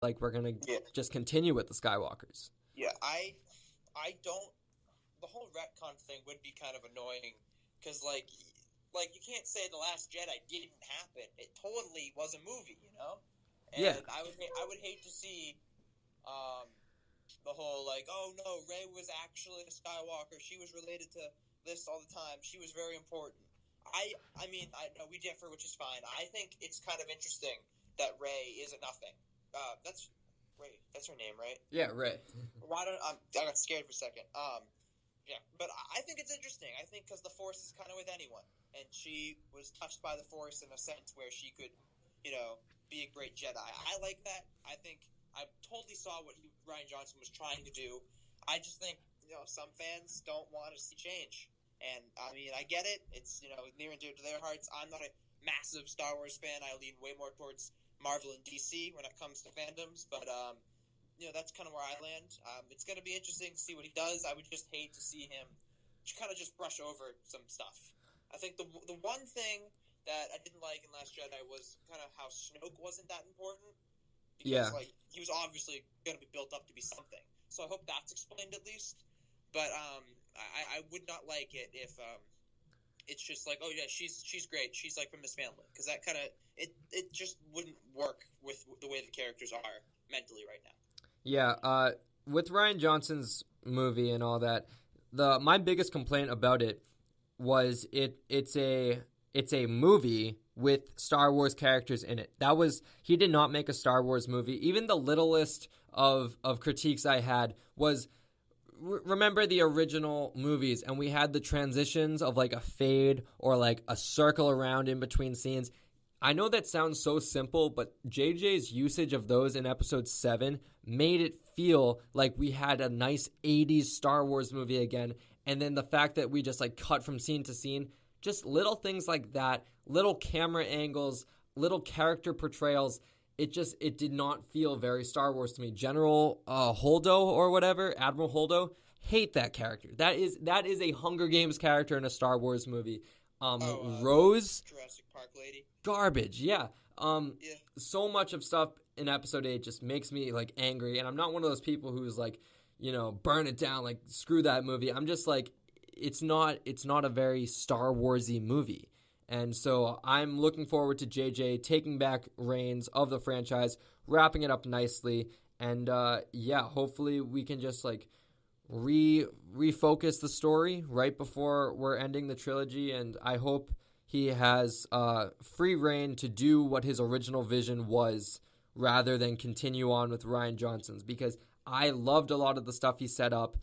like we're gonna Yeah, just continue with the Skywalkers. yeah. I don't. The whole retcon thing would be kind of annoying because, like you can't say the Last Jedi didn't happen. It totally was a movie, you know. Yeah, And I would hate to see um, the whole like, oh no, Rey was actually a Skywalker. She was related to this all the time. She was very important. I mean, I know we differ, which is fine. I think it's kind of interesting that Rey is a nothing. That's Rey. That's her name, right? yeah, right. Why don't I got scared for a second. Yeah, but I think it's interesting. I think because the Force is kind of with anyone, and she was touched by the Force in a sense where she could, be a great Jedi. I like that. I think I totally saw what Ryan Johnson was trying to do. I just think some fans don't want to see change, and I mean I get it. It's near and dear to their hearts. I'm not a massive Star Wars fan. I lean way more towards Marvel and DC when it comes to fandoms, but that's kind of where I land. It's going to be interesting to see what he does. I would just hate to see him kind of just brush over some stuff. I think the one thing that I didn't like in Last Jedi was kind of how Snoke wasn't that important Yeah, because like he was obviously going to be built up to be something. So I hope that's explained at least. But I would not like it if it's just like, oh yeah, she's great. She's like from this family because that kind of it just wouldn't work with the way the characters are mentally right now. yeah. With Ryan Johnson's movie and all that, the my biggest complaint about it was it's a movie with Star Wars characters in it. That was he did not make a Star Wars movie. Even the littlest of critiques I had was remember the original movies and we had the transitions of like a fade or like a circle around in between scenes. I know that sounds so simple, but JJ's usage of those in episode 7 made it feel like we had a nice 80s Star Wars movie again. And then the fact that we just like cut from scene to scene, just little things like that, little camera angles, little character portrayals, it did not feel very Star Wars to me. General Holdo or whatever, Admiral Holdo, hate that character. That is a Hunger Games character in a Star Wars movie. Rose, Jurassic Park lady. garbage. Yeah. Yeah. So much of stuff in episode 8 just makes me like angry, and I'm not one of those people who's like, burn it down, like screw that movie. I'm just like, it's not a very Star Warsy movie. And so I'm looking forward to JJ taking back reins of the franchise, wrapping it up nicely, and yeah, hopefully we can just like refocus the story right before we're ending the trilogy, and I hope he has free reign to do what his original vision was rather than continue on with Ryan Johnson's, because I loved a lot of the stuff he set up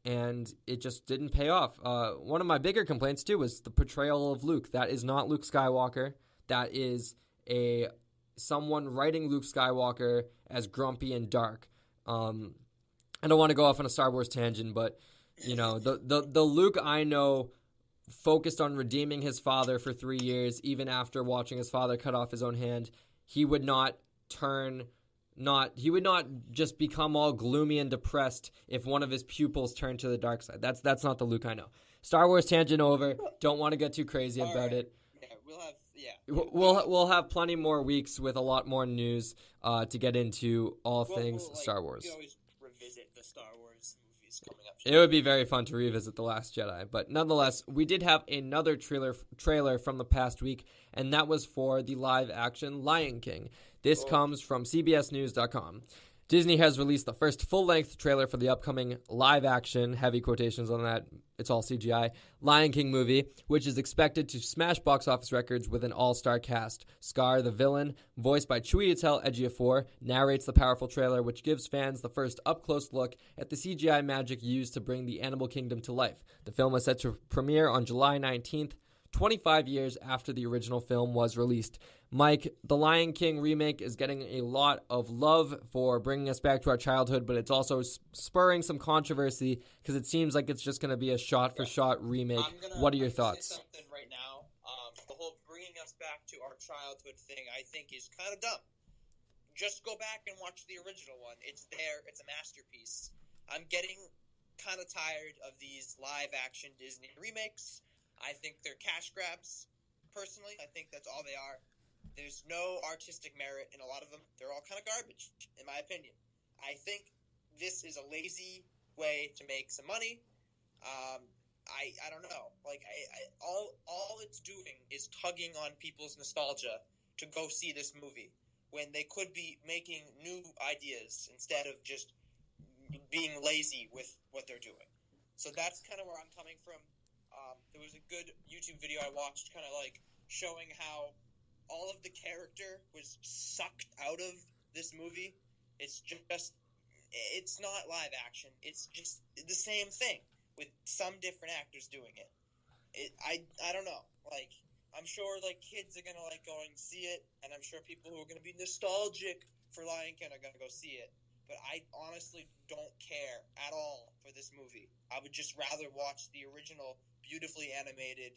and it just didn't pay off. One of my bigger complaints too was the portrayal of Luke. That is not Luke Skywalker. That is someone writing Luke Skywalker as grumpy and dark. I don't want to go off on a Star Wars tangent, but the Luke I know focused on redeeming his father for 3 years, even after watching his father cut off his own hand. He would not just become all gloomy and depressed if one of his pupils turned to the dark side. That's not the Luke I know. Star Wars tangent over. Don't want to get too crazy about it. Yeah, we'll have We'll have plenty more weeks with a lot more news to get into all things Star Wars. We can always revisit the Star Wars movies coming up. It would be very fun to revisit The Last Jedi, but nonetheless, we did have another trailer from the past week, and that was for the live-action Lion King. This comes from CBSNews.com. Disney has released the first full-length trailer for the upcoming live-action, heavy quotations on that, it's all CGI, Lion King movie, which is expected to smash box office records with an all-star cast. Scar, the villain, voiced by Chiwetel Ejiofor, narrates the powerful trailer, which gives fans the first up-close look at the CGI magic used to bring the animal kingdom to life. The film is set to premiere on July 19th, 25 years after the original film was released. Mike, the Lion King remake is getting a lot of love for bringing us back to our childhood, but it's also spurring some controversy because it seems like it's just going to be a shot-for-shot remake. What are your thoughts? Say something right now. The whole bringing us back to our childhood thing, I think, is kind of dumb. Just go back and watch the original one. It's there. It's a masterpiece. I'm getting kind of tired of these live-action Disney remakes. I think they're cash grabs. Personally, I think that's all they are. There's no artistic merit in a lot of them. They're all kind of garbage, in my opinion. I think this is a lazy way to make some money. I don't know. Like all it's doing is tugging on people's nostalgia to go see this movie when they could be making new ideas instead of just being lazy with what they're doing. So that's kind of where I'm coming from. There was a good YouTube video I watched, kind of like showing how all of the character was sucked out of this movie. It's not live action. It's just the same thing with some different actors doing it. I don't know. Like, I'm sure like kids are gonna like go and see it, and I'm sure people who are gonna be nostalgic for Lion King are gonna go see it. But I honestly don't care at all for this movie. I would just rather watch the original, beautifully animated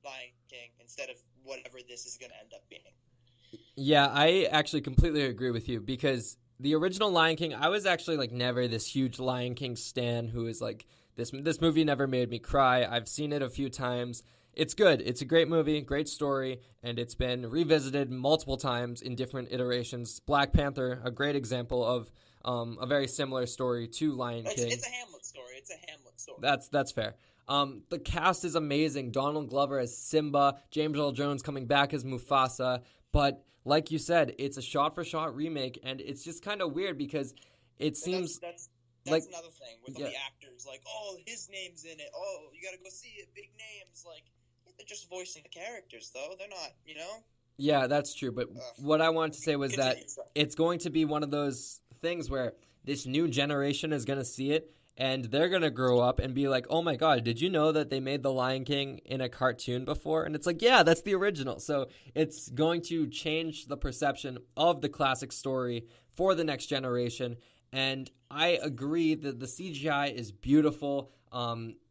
Lion King instead of whatever this is going to end up being. Yeah, I actually completely agree with you because the original Lion King, I was actually like never this huge Lion King stan who is like, this movie never made me cry. I've seen it a few times. It's good. It's a great movie, great story, and it's been revisited multiple times in different iterations. Black Panther, a great example of a very similar story to Lion King. It's a Hamlet story. That's fair. The cast is amazing. Donald Glover as Simba, James Earl Jones coming back as Mufasa. But like you said, it's a shot-for-shot remake, and it's just kind of weird because it seems that's like another thing with all the actors. Like, oh, his name's in it. Oh, you got to go see it. Big names. Like, they're just voicing the characters, though. They're not, you know? Yeah, that's true. But what I wanted to say was that it's going to be one of those things where this new generation is going to see it, and they're going to grow up and be like, oh my God, did you know that they made The Lion King in a cartoon before? And it's like, yeah, that's the original. So it's going to change the perception of the classic story for the next generation. And I agree that the CGI is beautiful.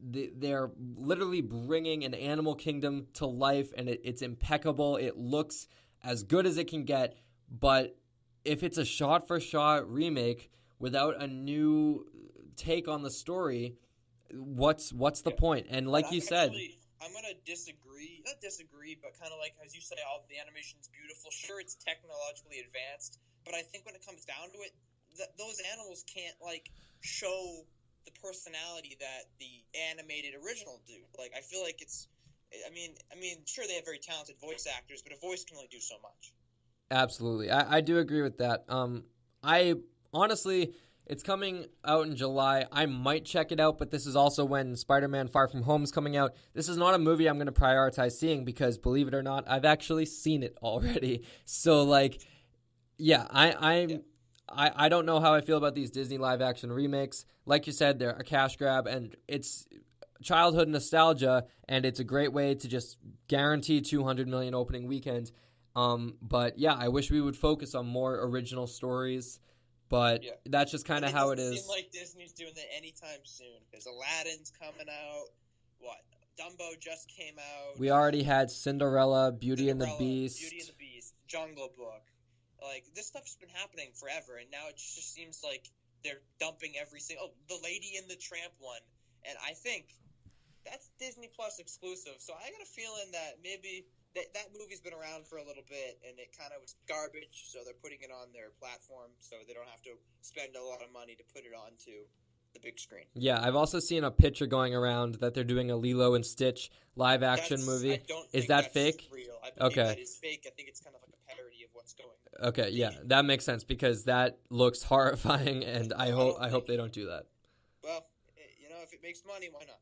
They're literally bringing an animal kingdom to life, and it's impeccable. It looks as good as it can get. But if it's a shot-for-shot remake without a new take on the story, what's the point? And like you said, I'm gonna disagree. Not disagree, but kind of like as you say, all the animation's beautiful. Sure, it's technologically advanced, but I think when it comes down to it, those animals can't like show the personality that the animated original do. Like, I feel like it's. I mean, sure they have very talented voice actors, but a voice can only do so much. Absolutely. I do agree with that. I honestly, it's coming out in July. I might check it out, but this is also when Spider-Man Far From Home is coming out. This is not a movie I'm going to prioritize seeing because, believe it or not, I've actually seen it already. So, like, yeah, I don't know how I feel about these Disney live-action remakes. Like you said, they're a cash grab, and it's childhood nostalgia, and it's a great way to just guarantee $200 million opening weekend. But yeah, I wish we would focus on more original stories, but that's just kind of how it is. It doesn't seem like Disney's doing that anytime soon, because Aladdin's coming out. Dumbo just came out. We already had Cinderella, Beauty and the Beast, Jungle Book. Like, this stuff's been happening forever, and now it just seems like they're dumping every single... Oh, The Lady and the Tramp one. And I think that's Disney Plus exclusive, so I got a feeling that maybe... That movie's been around for a little bit, and it kind of was garbage, so they're putting it on their platform so they don't have to spend a lot of money to put it onto the big screen. Yeah, I've also seen a picture going around that they're doing a Lilo and Stitch live-action movie. I don't is think that that's fake? Real. I believe that is fake. I think it's kind of like a parody of what's going on. Okay, yeah, that makes sense because that looks horrifying, and I hope they don't do that. Well, if it makes money, why not?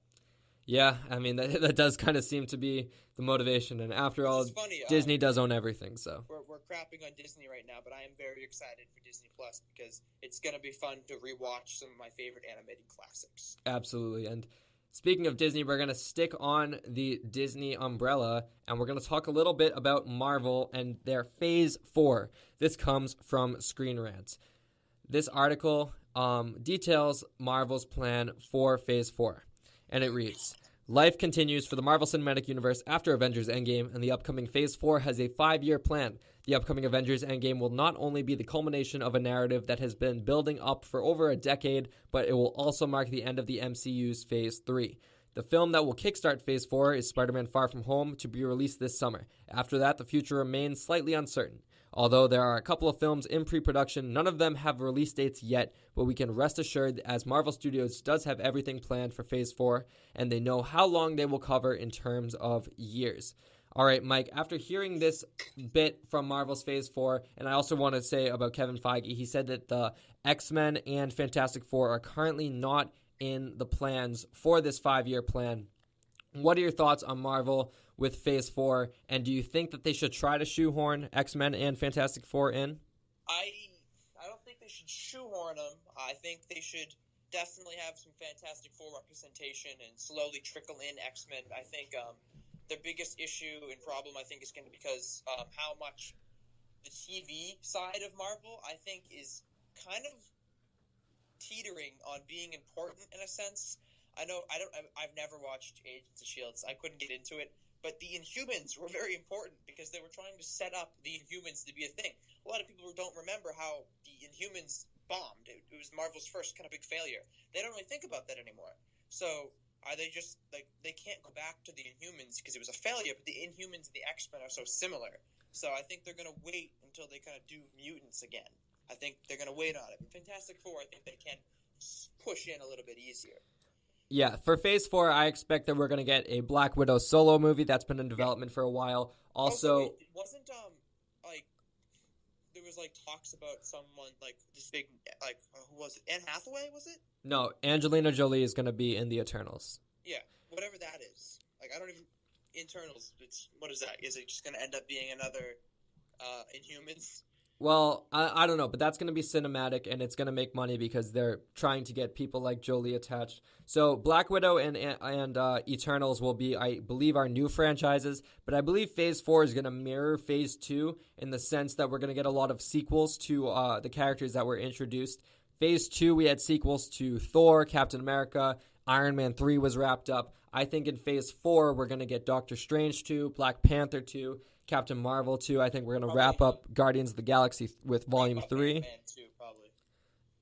Yeah, I mean, that does kind of seem to be the motivation. And after all, Disney does own everything, so. We're crapping on Disney right now, but I am very excited for Disney Plus because it's going to be fun to rewatch some of my favorite animated classics. Absolutely. And speaking of Disney, we're going to stick on the Disney umbrella, and we're going to talk a little bit about Marvel and their Phase 4. This comes from Screen Rant. This article details Marvel's plan for Phase 4. And it reads, life continues for the Marvel Cinematic Universe after Avengers Endgame, and the upcoming Phase 4 has a 5-year plan. The upcoming Avengers Endgame will not only be the culmination of a narrative that has been building up for over a decade, but it will also mark the end of the MCU's Phase 3. The film that will kickstart Phase 4 is Spider-Man Far From Home, to be released this summer. After that, the future remains slightly uncertain. Although there are a couple of films in pre-production, none of them have release dates yet, but we can rest assured as Marvel Studios does have everything planned for Phase 4, and they know how long they will cover in terms of years. All right, Mike, after hearing this bit from Marvel's Phase 4, and I also want to say about Kevin Feige, he said that the X-Men and Fantastic Four are currently not in the plans for this 5-year plan. What are your thoughts on Marvel with Phase 4, and do you think that they should try to shoehorn X-Men and Fantastic Four in? I don't think they should shoehorn them. I think they should definitely have some Fantastic Four representation and slowly trickle in X-Men. I think their biggest issue and problem, I think, is going to be because how much the TV side of Marvel, I think, is kind of teetering on being important in a sense. I've never watched Agents of S.H.I.E.L.D. I couldn't get into it, but the Inhumans were very important because they were trying to set up the Inhumans to be a thing. A lot of people don't remember how the Inhumans bombed. It was Marvel's first kind of big failure. They don't really think about that anymore. So are they just like they can't go back to the Inhumans because it was a failure? But the Inhumans and the X-Men are so similar. So I think they're going to wait until they kind of do mutants again. I think they're going to wait on it. But Fantastic Four, I think they can push in a little bit easier. Yeah, for Phase 4, I expect that we're going to get a Black Widow solo movie that's been in development for a while. Also, wait, wasn't like there was like talks about someone like this big like who was it? Anne Hathaway, was it? No, Angelina Jolie is going to be in the Eternals. Yeah, whatever that is. Like I don't even Eternals. What is that? Is it just going to end up being another Inhumans? Well, I don't know, but that's going to be cinematic, and it's going to make money because they're trying to get people like Jolie attached. So Black Widow and Eternals will be, I believe, our new franchises, but I believe Phase 4 is going to mirror Phase 2 in the sense that we're going to get a lot of sequels to the characters that were introduced. Phase 2, we had sequels to Thor, Captain America, Iron Man 3 was wrapped up. I think in Phase 4, we're going to get Doctor Strange 2, Black Panther 2, Captain Marvel 2. I think we're going to wrap up Guardians of the Galaxy with Volume 3. Ant-Man 2, probably.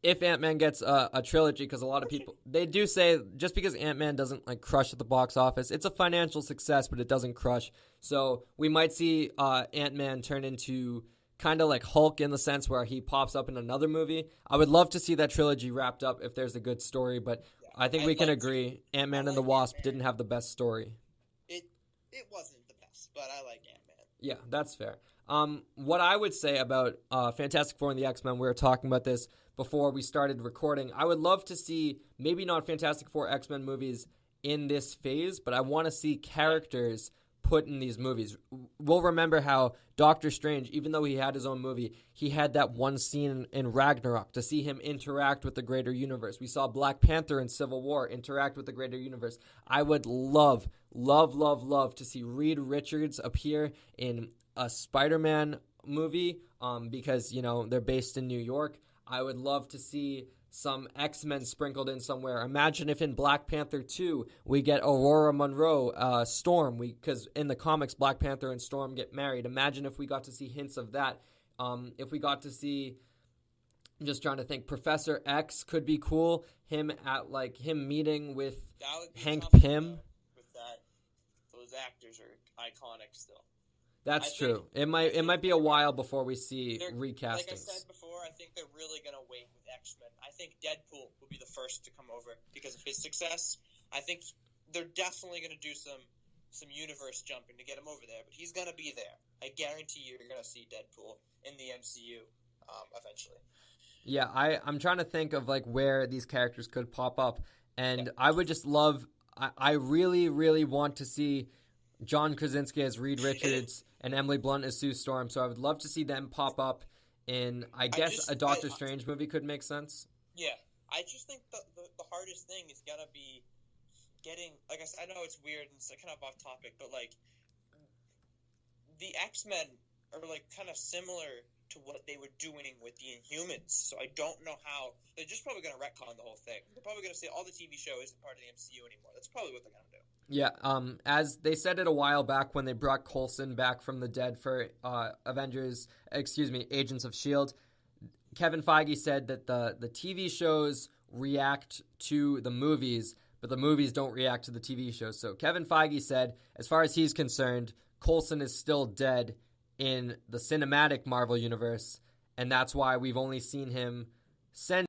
If Ant-Man gets a trilogy, because a lot of people, they do say just because Ant-Man doesn't like crush at the box office, it's a financial success, but it doesn't crush. So we might see Ant-Man turn into kind of like Hulk in the sense where he pops up in another movie. I would love to see that trilogy wrapped up if there's a good story, but yeah, I think we can agree Ant-Man and the Wasp didn't have the best story. It wasn't the best, but I like Ant-Man. Yeah, that's fair. What I would say about Fantastic Four and the X-Men, we were talking about this before we started recording. I would love to see, maybe not Fantastic Four X-Men movies in this phase, but I want to see characters put in these movies. We'll remember how Doctor Strange, even though he had his own movie, he had that one scene in Ragnarok to see him interact with the greater universe. We saw Black Panther in Civil War interact with the greater universe. I would love to see Reed Richards appear in a Spider-Man movie because, you know, they're based in New York. I would love to see some X-Men sprinkled in somewhere. Imagine if in Black Panther 2 we get Aurora Monroe, Storm, because in the comics Black Panther and Storm get married. Imagine if we got to see hints of that. If we got to see, I'm just trying to think, Professor X could be cool. Him meeting with Hank Pym. With that, those actors are iconic still. That's true. It might be a while before we see recastings. Like I said before, I think they're really going to wait with X-Men. I think Deadpool will be the first to come over because of his success. I think they're definitely going to do some universe jumping to get him over there, but he's going to be there. I guarantee you're going to see Deadpool in the MCU eventually. Yeah, I'm trying to think of like where these characters could pop up, and yeah. I would just love. I really, really want to see John Krasinski as Reed Richards and Emily Blunt as Sue Storm. So I would love to see them pop up in, I guess, a Doctor Strange movie could make sense. Yeah. I just think the hardest thing is going to be getting, like I said, I know it's weird and it's kind of off topic, but like the X-Men are like kind of similar to what they were doing with the Inhumans. So I don't know how. They're just probably going to retcon the whole thing. They're probably going to say all the TV show isn't part of the MCU anymore. That's probably what they're going to do. Yeah, as they said it a while back when they brought Coulson back from the dead for Agents of S.H.I.E.L.D., Kevin Feige said that the TV shows react to the movies, but the movies don't react to the TV shows. So Kevin Feige said, as far as he's concerned, Coulson is still dead in the cinematic Marvel universe, and that's why we've only seen him send